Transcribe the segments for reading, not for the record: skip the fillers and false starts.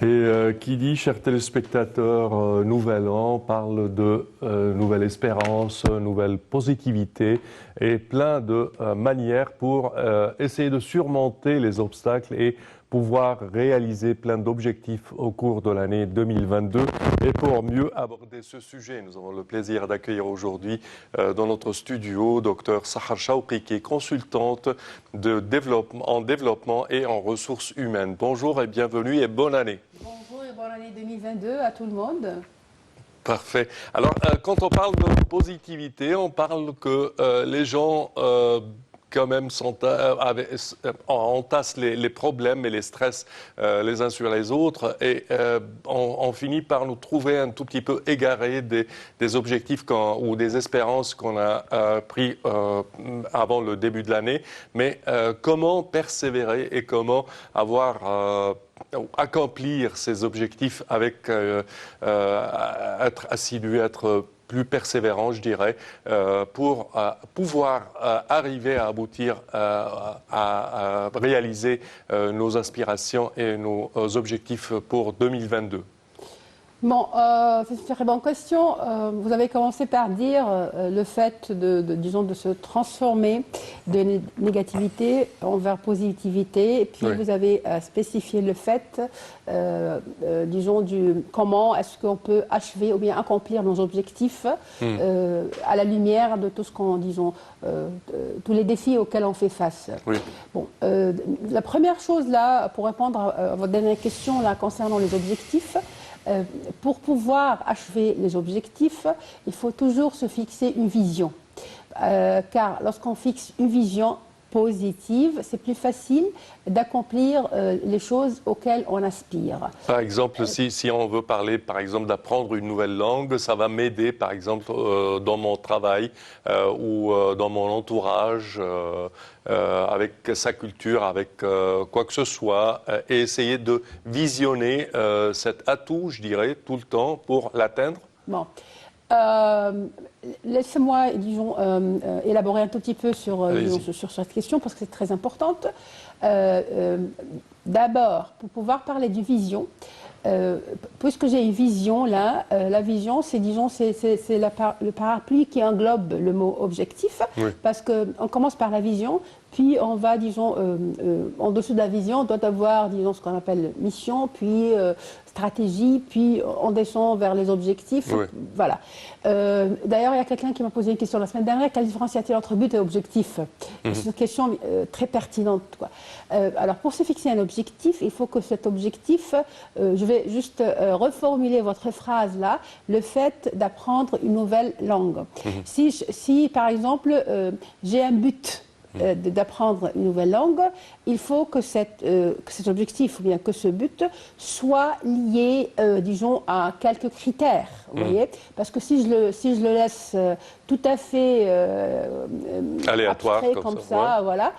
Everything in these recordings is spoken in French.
Et qui dit, chers téléspectateurs, nouvel an, parle de nouvelle espérance, nouvelle positivité et plein de manières pour essayer de surmonter les obstacles et pouvoir réaliser plein d'objectifs au cours de l'année 2022. Et pour mieux aborder ce sujet, nous avons le plaisir d'accueillir aujourd'hui dans notre studio Dr Sahar Chawqi, qui est consultante en développement et en ressources humaines. Bonjour et bienvenue et bonne année. Bonjour et bonne année 2022 à tout le monde. Parfait. Alors, quand on parle de positivité, on parle que les gens quand même entassent les problèmes et les stress les uns sur les autres et on finit par nous trouver un tout petit peu égarés des objectifs ou des espérances qu'on a pris avant le début de l'année. Mais comment persévérer et comment accomplir ces objectifs avec être assidu, être plus persévérant, je dirais, pour pouvoir arriver à aboutir à réaliser nos aspirations et nos objectifs pour 2022. Bon, c'est une très bonne question. Vous avez commencé par dire le fait disons, de se transformer de négativité envers positivité. Et puis, oui, vous avez spécifié le fait, disons, comment est-ce qu'on peut achever ou bien accomplir nos objectifs à la lumière de tout ce qu'on, disons, tous les défis auxquels on fait face. Oui. Bon, la première chose là, pour répondre à votre dernière question là concernant les objectifs, pour pouvoir achever les objectifs, il faut toujours se fixer une vision. Car lorsqu'on fixe une vision positive, c'est plus facile d'accomplir les choses auxquelles on aspire. Par exemple, si on veut parler, par exemple, d'apprendre une nouvelle langue, ça va m'aider, par exemple, dans mon travail ou dans mon entourage, avec sa culture, avec quoi que ce soit, et essayer de visionner cet atout, je dirais, tout le temps pour l'atteindre. Bon. Laissez-moi, disons, élaborer un tout petit peu sur cette question parce que c'est très importante. D'abord, pour pouvoir parler d'une vision, puisque j'ai une vision là, la vision, c'est, disons, c'est le parapluie qui englobe le mot objectif, oui, parce qu'on commence par la vision, puis on va, disons, en dessous de la vision, on doit avoir, disons, ce qu'on appelle mission, puis stratégie, puis on descend vers les objectifs. Oui. Voilà. D'ailleurs, il y a quelqu'un qui m'a posé une question la semaine dernière, quelle différence y a-t-il entre but et objectif? C'est une question très pertinente, quoi. Alors, pour se fixer un objectif, il faut que cet objectif, je vais juste reformuler votre phrase là, le fait d'apprendre une nouvelle langue. Si par exemple, j'ai un but d'apprendre une nouvelle langue, il faut que cet objectif ou bien que ce but soit lié, disons, à quelques critères, vous voyez, parce que si je le laisse tout à fait aléatoire comme ça, ouais, voilà,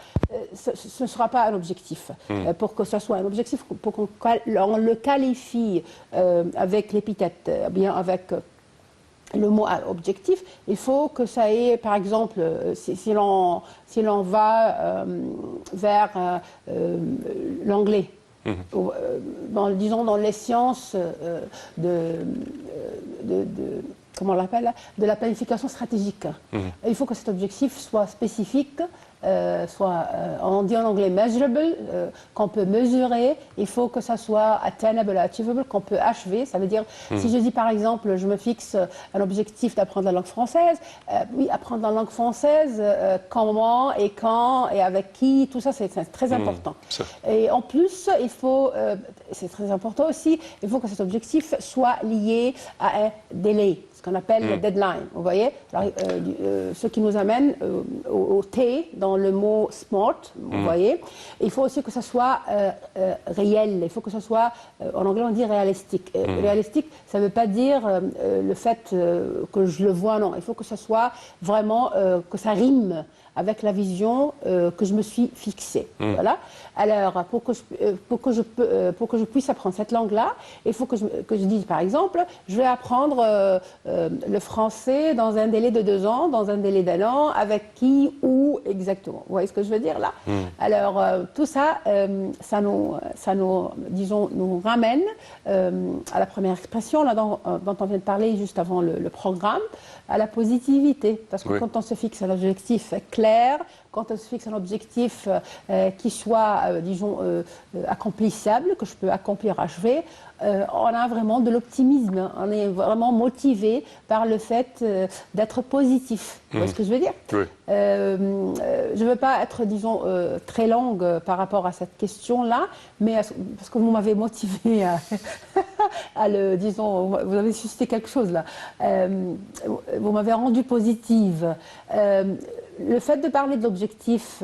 ce ne sera pas un objectif. Pour que ce soit un objectif, pour qu'on le qualifie avec l'épithète, bien avec le mot objectif, il faut que ça ait, par exemple, si l'on va vers l'anglais, disons dans les sciences comment on l'appelle, de la planification stratégique. Il faut que cet objectif soit spécifique, on dit en anglais measurable, qu'on peut mesurer. Il faut que ça soit attainable, achievable, qu'on peut achever. Ça veut dire, si je dis par exemple, je me fixe un objectif d'apprendre la langue française, oui, apprendre la langue française, comment et quand et avec qui, tout ça c'est très important. Et en plus, il faut, c'est très important aussi, il faut que cet objectif soit lié à un délai, ce qu'on appelle le deadline, vous voyez. Alors, ce qui nous amène au T dans le mot smart, vous voyez. Il faut aussi que ça soit réel, il faut que ça soit, en anglais on dit réalistique. Réalistique, ça ne veut pas dire le fait que je le vois, non. Il faut que ça soit vraiment, que ça rime avec la vision que je me suis fixée. Voilà. Alors, pour que je puisse apprendre cette langue-là, il faut que je dise, par exemple, je vais apprendre le français dans un délai de 2 ans, dans un délai d'1 an, avec qui, où exactement. Vous voyez ce que je veux dire là? Alors, tout ça, ça nous, disons, nous ramène à la première expression là, dont on vient de parler juste avant le programme, à la positivité. Parce que quand on se fixe un objectif clair, quand on se fixe un objectif qui soit, disons, accomplissable, que je peux accomplir, achever, on a vraiment de l'optimisme. On est vraiment motivé par le fait d'être positif. Vous voyez ce que je veux dire? Oui. Je ne veux pas être, disons, très longue par rapport à cette question-là, mais parce que vous m'avez motivé à le, disons, vous avez suscité quelque chose là. Vous m'avez rendu positive. Le fait de parler de l'objectif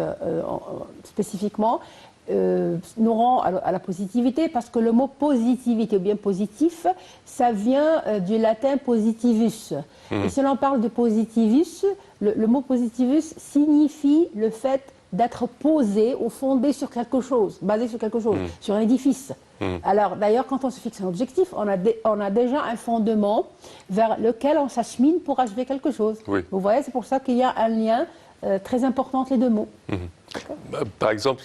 spécifiquement nous rend à la positivité, parce que le mot positivité ou bien positif, ça vient du latin positivus. Et si l'on parle de positivus, le mot positivus signifie le fait d'être posé ou fondé sur quelque chose, basé sur quelque chose, sur un édifice. Alors d'ailleurs, quand on se fixe un objectif, on a déjà un fondement vers lequel on s'achemine pour achever quelque chose. Oui. Vous voyez, c'est pour ça qu'il y a un lien très important entre les deux mots. Par exemple,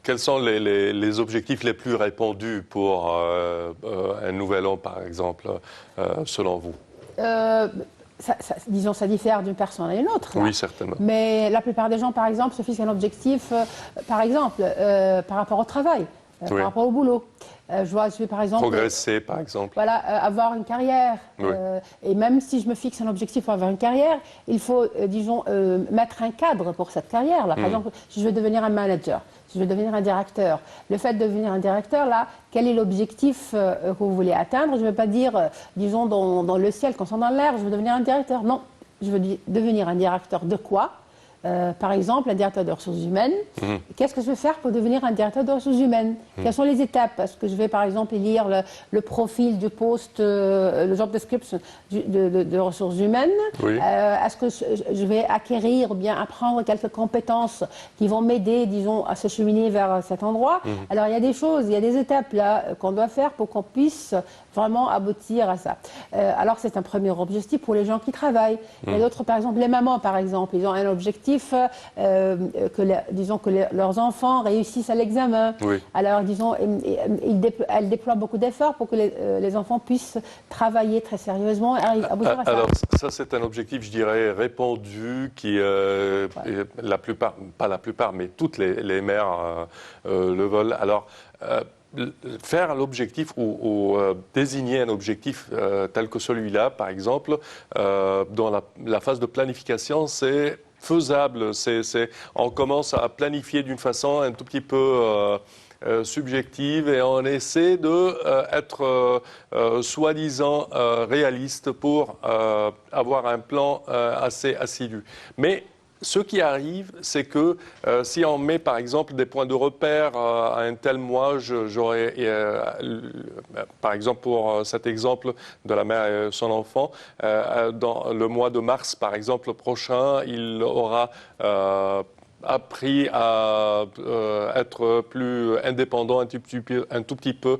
quels sont les objectifs les plus répandus pour un nouvel an, par exemple, selon vous? Disons, ça diffère d'une personne à une autre. Là. Oui, certainement. Mais la plupart des gens, par exemple, se fixent un objectif, par exemple, par rapport au travail, par rapport au boulot. Je vais, par exemple... Progresser, par exemple. Voilà, avoir une carrière. Oui. Et même si je me fixe un objectif pour avoir une carrière, il faut, disons, mettre un cadre pour cette carrière-là. Par exemple, si je veux devenir un manager, si je veux devenir un directeur. Le fait de devenir un directeur, là, quel est l'objectif que vous voulez atteindre? Je ne veux pas dire, disons, dans le ciel, quand on est dans l'air, je veux devenir un directeur. Non, je veux devenir un directeur de quoi? Par exemple, un directeur de ressources humaines. Qu'est-ce que je vais faire pour devenir un directeur de ressources humaines? Quelles sont les étapes? Est-ce que je vais, par exemple, lire le profil du poste, le job description de ressources humaines? Est-ce que je vais acquérir ou bien apprendre quelques compétences qui vont m'aider, disons, à se cheminer vers cet endroit? Alors, il y a des choses, il y a des étapes là qu'on doit faire pour qu'on puisse vraiment aboutir à ça. Alors, c'est un premier objectif pour les gens qui travaillent. Il y a d'autres, par exemple, les mamans, par exemple, ils ont un objectif disons que leurs enfants réussissent à l'examen. Alors, disons, elles déploient beaucoup d'efforts pour que les enfants puissent travailler très sérieusement et aboutir à ça. Alors, ça, c'est un objectif, je dirais, répandu, qui, la plupart, pas la plupart, mais toutes les mères le veulent. Alors, faire l'objectif ou désigner un objectif tel que celui-là, par exemple, dans la phase de planification, c'est faisable. On commence à planifier d'une façon un tout petit peu subjective et on essaie d'être soi-disant réaliste pour avoir un plan assez assidu. Mais ce qui arrive, c'est que si on met par exemple des points de repère à un tel mois, j'aurais, par exemple pour cet exemple de la mère et son enfant, dans le mois de mars par exemple prochain, il aura appris à être plus indépendant un tout petit peu.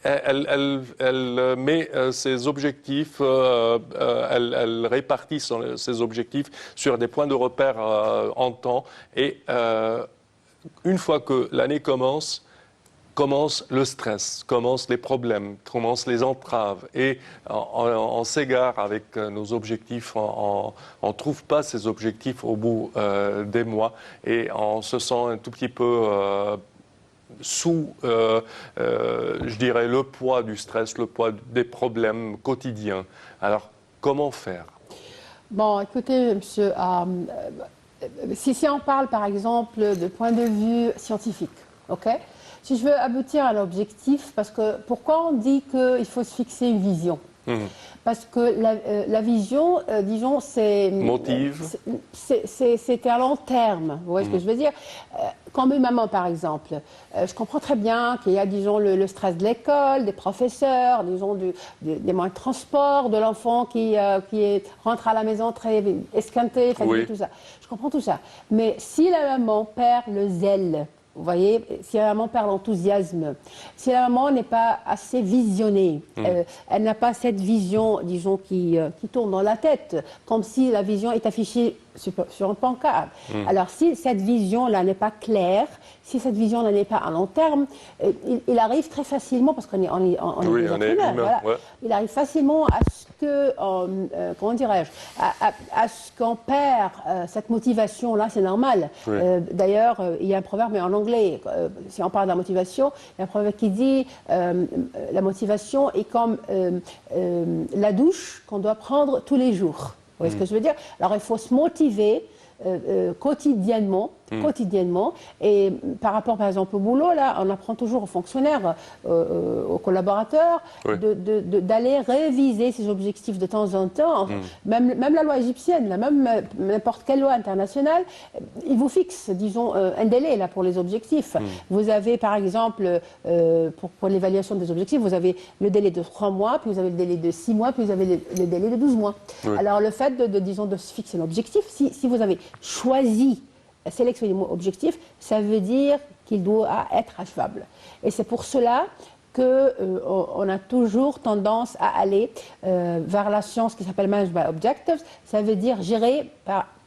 Elle met ses objectifs, elle répartit ses objectifs sur des points de repère en temps. Et une fois que l'année commence le stress, commencent les problèmes, commencent les entraves. Et on s'égare avec nos objectifs, on ne trouve pas ces objectifs au bout des mois. Et on se sent un tout petit peu... sous, je dirais, le poids du stress, le poids des problèmes quotidiens. Alors, comment faire? Bon, écoutez, monsieur, si on parle, par exemple, de point de vue scientifique, ok? Si je veux aboutir à l'objectif, parce que pourquoi on dit qu'il faut se fixer une vision? Parce que la vision, disons, c'est... Motive. C'est à long terme, vous voyez ce que je veux dire? Comme une maman, par exemple, je comprends très bien qu'il y a, disons, le stress de l'école, des professeurs, disons, des moyens de transport, de l'enfant qui rentre à la maison très esquinté, fatigué, tout ça. Je comprends tout ça. Mais si la maman perd le zèle, vous voyez, si la maman perd l'enthousiasme, si la maman n'est pas assez visionnée, elle n'a pas cette vision, disons, qui tourne dans la tête, comme si la vision est affichée sur un pancarte. Alors, si cette vision-là n'est pas claire, si cette vision-là n'est pas à long terme, il arrive très facilement, parce qu'on est humain, voilà, il arrive facilement à ce que, comment dirais-je, à ce qu'on perd cette motivation-là, c'est normal. D'ailleurs, il y a un proverbe, mais en anglais, si on parle de la motivation, il y a un proverbe qui dit la motivation est comme la douche qu'on doit prendre tous les jours. Vous voyez ce que je veux dire? Alors, il faut se motiver quotidiennement, et par rapport, par exemple, au boulot, là, on apprend toujours aux fonctionnaires, aux collaborateurs, d'aller réviser ses objectifs de temps en temps. Même la loi égyptienne, même n'importe quelle loi internationale, il vous fixe, disons, un délai là, pour les objectifs. Vous avez, par exemple, pour l'évaluation des objectifs, vous avez le délai de 3 mois, puis vous avez le délai de 6 mois, puis vous avez le délai de 12 mois. Alors, le fait disons, de se fixer l'objectif, si vous avez choisi sélectionner mon objectif, ça veut dire qu'il doit être achevable. Et c'est pour cela qu'on a toujours tendance à aller vers la science qui s'appelle Managed by Objectives. Ça veut dire gérer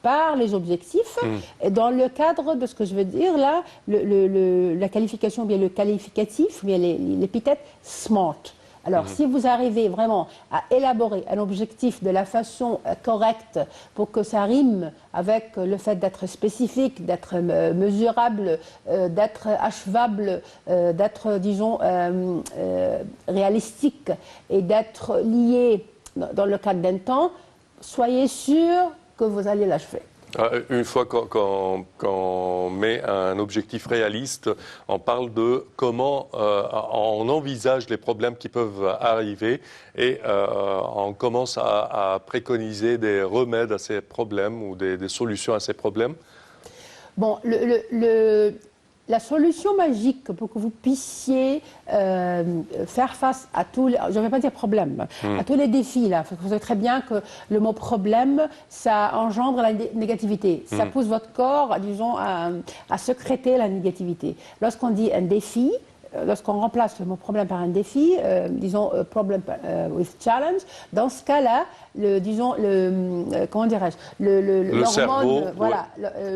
par les objectifs. Et dans le cadre de ce que je veux dire là, la qualification, bien le qualificatif, bien l'épithète SMART. Alors, si vous arrivez vraiment à élaborer un objectif de la façon correcte pour que ça rime avec le fait d'être spécifique, d'être mesurable, d'être achevable, d'être, disons, réalistique et d'être lié dans le cadre d'un temps, soyez sûr que vous allez l'achever. Une fois qu'on met un objectif réaliste, on parle de comment on envisage les problèmes qui peuvent arriver et on commence à préconiser des remèdes à ces problèmes ou des solutions à ces problèmes. Bon, la solution magique pour que vous puissiez faire face à tous les, je ne vais pas dire problème, à tous les défis là, vous savez très bien que le mot problème, ça engendre la négativité, ça pousse votre corps, disons, à sécréter la négativité. Lorsqu'on dit un défi, lorsqu'on remplace le mot problème par un défi, disons problem with challenge, dans ce cas-là, comment dirais-je, l'hormone, voilà,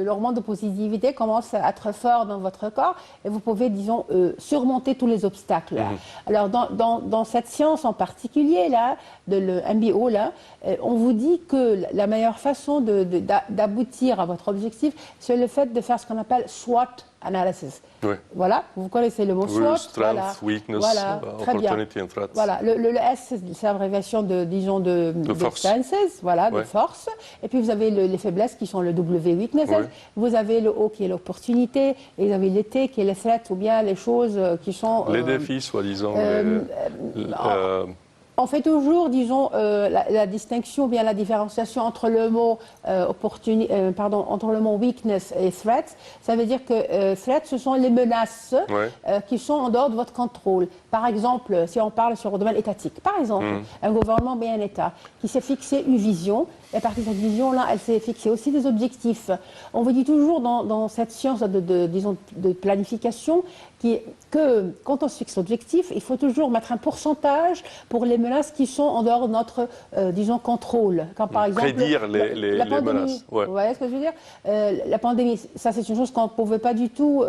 l'hormone de positivité commence à être fort dans votre corps et vous pouvez, disons, surmonter tous les obstacles. Là. Alors, dans cette science en particulier, là, de l'MBO, là, on vous dit que la meilleure façon d'aboutir à votre objectif, c'est le fait de faire ce qu'on appelle SWOT analysis. Voilà, vous connaissez le mot SWOT. Strength, weakness, opportunity and threat. Voilà, le S, c'est l'abréviation disons, de strengths, voilà, de force. Et puis vous avez les faiblesses qui sont le W, weaknesses. Vous avez le O qui est l'opportunité. Et vous avez le T qui est les threats ou bien les choses qui sont... les défis, soi-disant. On fait toujours, disons, la distinction, bien la différenciation entre le mot entre le mot weakness et threat. Ça veut dire que threat, ce sont les menaces qui sont en dehors de votre contrôle. Par exemple, si on parle sur le domaine étatique, par exemple, un gouvernement, bien un État, qui s'est fixé une vision, et à partir de cette vision-là, elle s'est fixée aussi des objectifs. On vous dit toujours dans cette science disons, de planification que quand on se fixe l'objectif, il faut toujours mettre un pourcentage pour les menaces qui sont en dehors de notre, disons, contrôle. Quand, par exemple, prédire les menaces. Vous voyez ce que je veux dire? La pandémie, ça c'est une chose qu'on ne pouvait pas du tout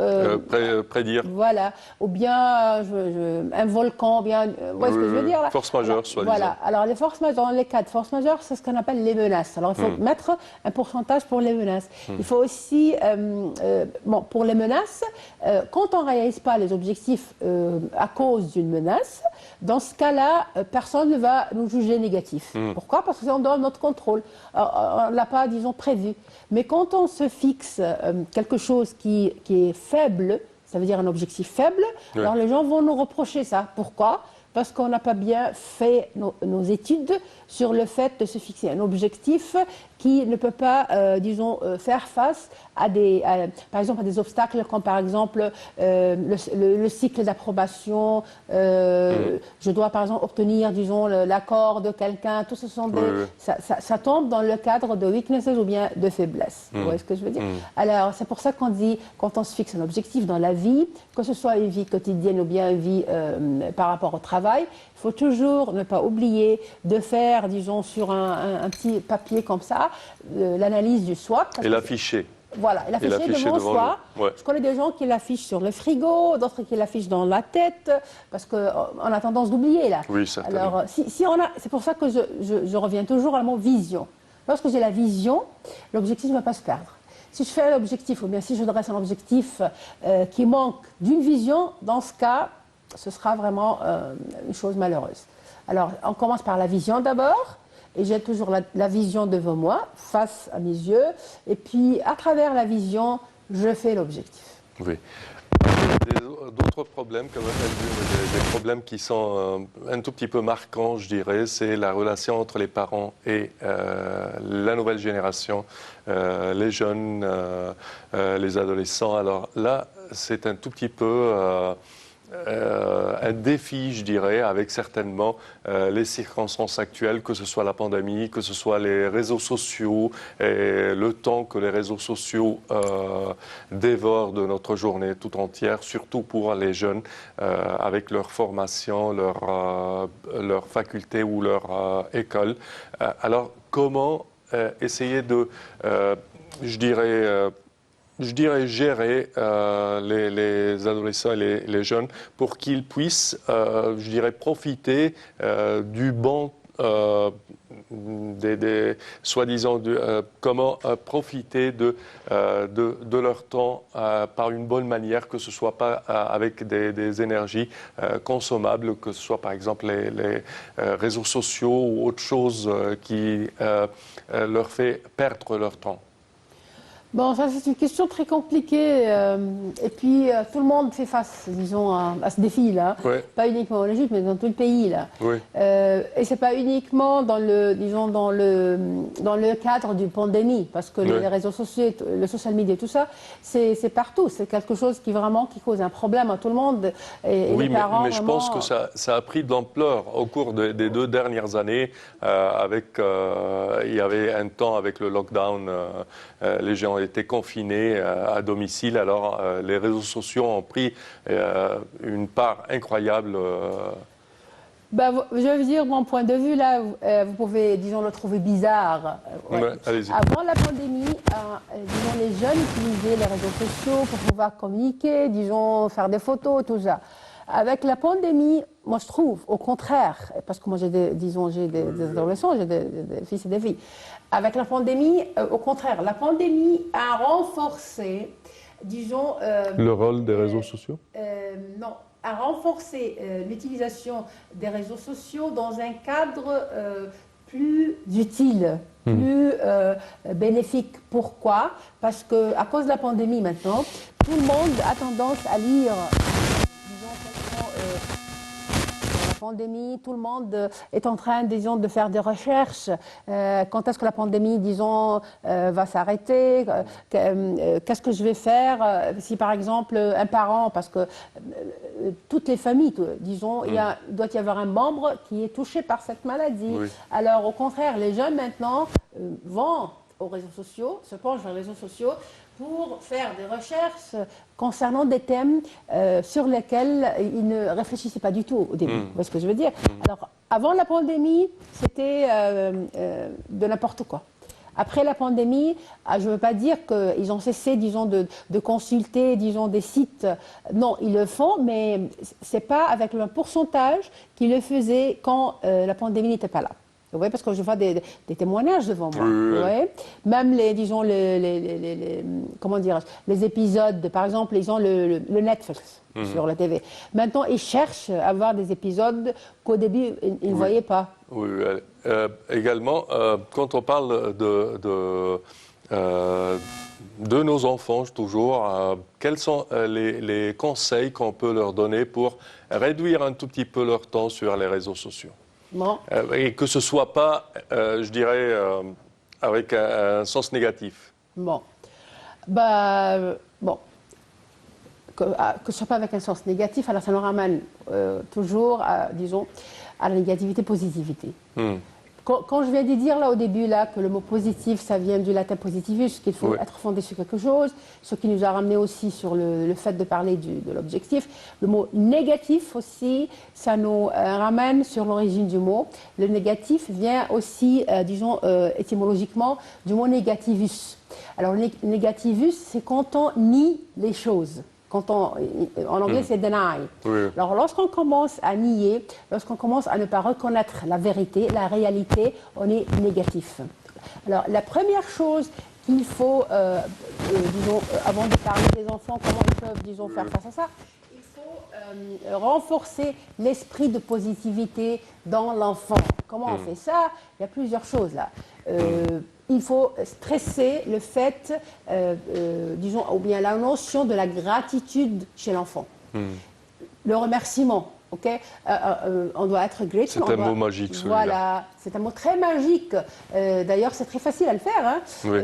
prédire. Voilà. Ou bien un volcan, bien. Vous voyez ce que je veux dire là? Force majeure, soi-disant. Voilà. Alors les forces majeures, dans les cas de force majeure, c'est ce qu'on appelle les menaces. Alors il faut mettre un pourcentage pour les menaces. Il faut aussi, pour les menaces, quand on ne réalise pas les objectifs à cause d'une menace, dans ce cas-là, personne ne va nous juger négatif. Pourquoi? Parce que c'est en dehors de notre contrôle. On ne l'a pas, disons, prévu. Mais quand on se fixe quelque chose qui est faible, ça veut dire un objectif faible, alors les gens vont nous reprocher ça. Pourquoi? parce qu'on n'a pas bien fait nos études sur le fait de se fixer un objectif qui ne peut pas, disons, faire face à par exemple, à des obstacles comme par exemple le cycle d'approbation. Je dois par exemple obtenir, disons, l'accord de quelqu'un. Tout ce sont ça tombe dans le cadre de weaknesses ou bien de faiblesses. Vous voyez ce que je veux dire? Alors, c'est pour ça qu'on dit, quand on se fixe un objectif dans la vie, que ce soit une vie quotidienne ou bien une vie par rapport au travail, il faut toujours ne pas oublier de faire, disons, sur un petit papier comme ça, l'analyse du SWOT. Et l'afficher. Voilà, l'afficher devant soi. Ouais. Je connais des gens qui l'affichent sur le frigo, d'autres qui l'affichent dans la tête, parce qu'on a tendance d'oublier là. Oui, certainement. Alors, c'est pour ça que je reviens toujours à mon vision. Lorsque j'ai la vision, l'objectif ne va pas se perdre. Si je fais un objectif, ou bien si je dresse un objectif qui manque d'une vision, dans ce cas, ce sera vraiment une chose malheureuse. Alors, on commence par la vision d'abord, et j'ai toujours la vision devant moi, face à mes yeux, et puis à travers la vision, je fais l'objectif. Oui. D'autres problèmes, quand même, des problèmes qui sont un tout petit peu marquants, je dirais, c'est la relation entre les parents et la nouvelle génération, les jeunes, les adolescents. Alors là, c'est un tout petit peu un défi, je dirais, avec certainement les circonstances actuelles, que ce soit la pandémie, que ce soit les réseaux sociaux et le temps que les réseaux sociaux dévorent de notre journée tout entière, surtout pour les jeunes, avec leur formation, leur faculté ou leur école. Alors, comment essayer de, je dirais gérer les adolescents et les jeunes pour qu'ils puissent, je dirais, profiter du bon, soi-disant, comment profiter de leur temps par une bonne manière, que ce soit pas avec des énergies consommables, que ce soit par exemple les réseaux sociaux ou autre chose qui leur fait perdre leur temps. Bon, ça c'est une question très compliquée et puis tout le monde fait face, disons, à ce défi-là. Ouais. Pas uniquement en Égypte, mais dans tout le pays là. Oui. Et c'est pas uniquement dans le cadre d'une pandémie, parce que les réseaux sociaux, le social media, tout ça, c'est partout. C'est quelque chose qui cause un problème à tout le monde. Et oui, les parents, mais je pense que ça a pris de l'ampleur au cours des 2 dernières années. Il y avait un temps avec le lockdown, les gens étaient confinés à domicile, alors les réseaux sociaux ont pris une part incroyable. Je vais vous dire mon point de vue là, vous pouvez, disons, le trouver bizarre. Allez-y. Avant la pandémie, disons, les jeunes utilisaient les réseaux sociaux pour pouvoir communiquer, disons, faire des photos, tout ça. Avec la pandémie, moi je trouve, au contraire, parce que moi j'ai des adolescents, j'ai des fils et des filles. Avec la pandémie, au contraire, la pandémie a renforcé, disons... le rôle des réseaux sociaux ? Non, a renforcé l'utilisation des réseaux sociaux dans un cadre plus utile, plus bénéfique. Pourquoi? Parce qu'à cause de la pandémie maintenant, tout le monde a tendance à lire... pandémie, tout le monde est en train, disons, de faire des recherches. Quand est-ce que la pandémie, disons, va s'arrêter? Qu'est-ce que je vais faire si, par exemple, un parent, parce que toutes les familles, disons, il doit y avoir un membre qui est touché par cette maladie. Oui. Alors, au contraire, les jeunes maintenant vont aux réseaux sociaux, se penchent vers les réseaux sociaux pour faire des recherches concernant des thèmes sur lesquels ils ne réfléchissaient pas du tout au début. Vous voyez ce que je veux dire? Alors, avant la pandémie, c'était de n'importe quoi. Après la pandémie, je ne veux pas dire qu'ils ont cessé, disons, de consulter, disons, des sites. Non, ils le font, mais ce n'est pas avec le même pourcentage qu'ils le faisaient quand la pandémie n'était pas là. Vous voyez, parce que je vois des témoignages devant moi. Vous voyez, même disons, comment dire, les épisodes, par exemple, ils ont le Netflix sur la TV. Maintenant, ils cherchent à voir des épisodes qu'au début, ils ne voyaient pas. Oui, également, quand on parle de nos enfants, toujours, quels sont les conseils qu'on peut leur donner pour réduire un tout petit peu leur temps sur les réseaux sociaux? Bon. Et que ce ne soit pas, je dirais, avec un sens négatif. Bon. Bon. Que ce ne soit pas avec un sens négatif, alors ça nous ramène toujours, disons, à la négativité-positivité. Quand je viens de dire là au début là, que le mot positif, ça vient du latin positivus, qu'il faut être fondé sur quelque chose, ce qui nous a ramené aussi sur le fait de parler de l'objectif. Le mot négatif aussi, ça nous ramène sur l'origine du mot. Le négatif vient aussi, disons, étymologiquement, du mot négativus. Alors, négativus, c'est quand on nie les choses. En anglais, c'est deny. Oui. Alors, lorsqu'on commence à nier, lorsqu'on commence à ne pas reconnaître la vérité, la réalité, on est négatif. Alors, la première chose qu'il faut, disons, avant de parler des enfants, comment ils peuvent, disons, faire face à ça, il faut renforcer l'esprit de positivité dans l'enfant. Comment on fait ça? Il y a plusieurs choses là. Il faut stresser le fait, disons, ou bien la notion de la gratitude chez l'enfant. Le remerciement, ok? On doit être grateful. C'est un mot magique, celui-là. Voilà, c'est un mot très magique. D'ailleurs, c'est très facile à le faire. Hein. Oui.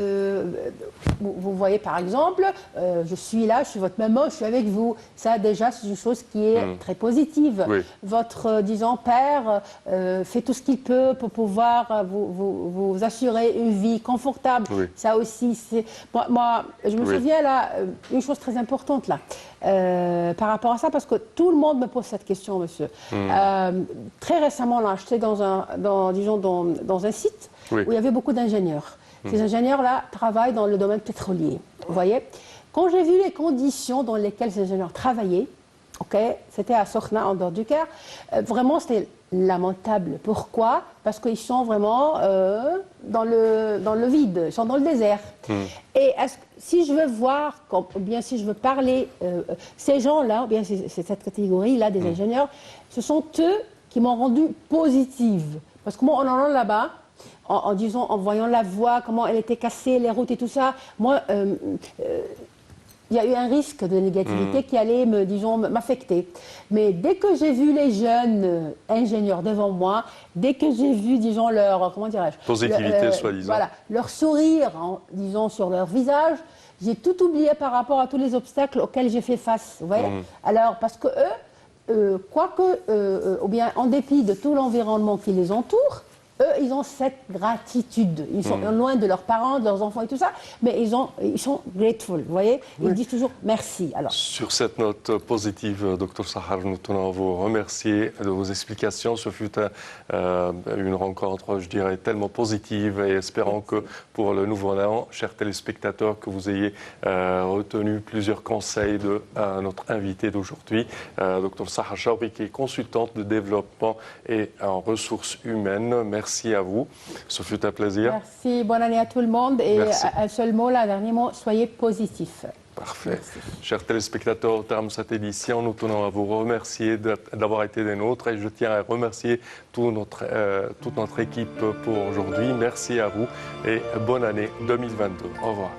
Vous voyez, par exemple, je suis là, je suis votre maman, je suis avec vous. Ça, déjà, c'est une chose qui est très positive. Oui. Votre, disons, père fait tout ce qu'il peut pour pouvoir vous assurer une vie confortable. Oui. Ça aussi, c'est... Moi, je me souviens, là, une chose très importante, là, par rapport à ça, parce que tout le monde me pose cette question, monsieur. Très récemment, on l'a acheté dans un site où il y avait beaucoup d'ingénieurs. Ces ingénieurs-là travaillent dans le domaine pétrolier. Vous voyez? Quand j'ai vu les conditions dans lesquelles ces ingénieurs travaillaient, c'était à Sokhna, en dehors du Caire, vraiment c'était lamentable. Pourquoi? Parce qu'ils sont vraiment dans le vide, ils sont dans le désert. Et si je veux voir, ou bien si je veux parler, ces gens-là, ou bien c'est cette catégorie-là des ingénieurs, ce sont eux qui m'ont rendu positive. Parce que moi, en allant là-bas, en voyant la voie, comment elle était cassée, les routes et tout ça, moi, il y a eu un risque de négativité qui allait m'affecter. Mais dès que j'ai vu les jeunes ingénieurs devant moi, dès que j'ai vu, disons, leur, comment dirais-je, positivité, soi-disant. Voilà, leur sourire, disons, sur leur visage, j'ai tout oublié par rapport à tous les obstacles auxquels j'ai fait face. Vous voyez? Alors, parce que eux, ou bien en dépit de tout l'environnement qui les entoure, eux, ils ont cette gratitude. Ils sont loin de leurs parents, de leurs enfants et tout ça, mais ils sont grateful, vous voyez? Ils disent toujours merci. Alors. Sur cette note positive, Dr Sahar, nous tenons à vous remercier de vos explications. Ce fut une rencontre, je dirais, tellement positive et espérons que pour le nouveau an, chers téléspectateurs, que vous ayez retenu plusieurs conseils de notre invité d'aujourd'hui, Dr Sahar Chaouri, qui est consultante de développement et en ressources humaines. Merci à vous. Ce fut un plaisir. Merci. Bonne année à tout le monde. Et Merci. un seul mot, là, un dernier mot, soyez positifs. Parfait. Chers téléspectateurs, au terme de cette édition, nous tenons à vous remercier d'avoir été des nôtres et je tiens à remercier toute notre équipe pour aujourd'hui. Merci à vous et bonne année 2022. Au revoir.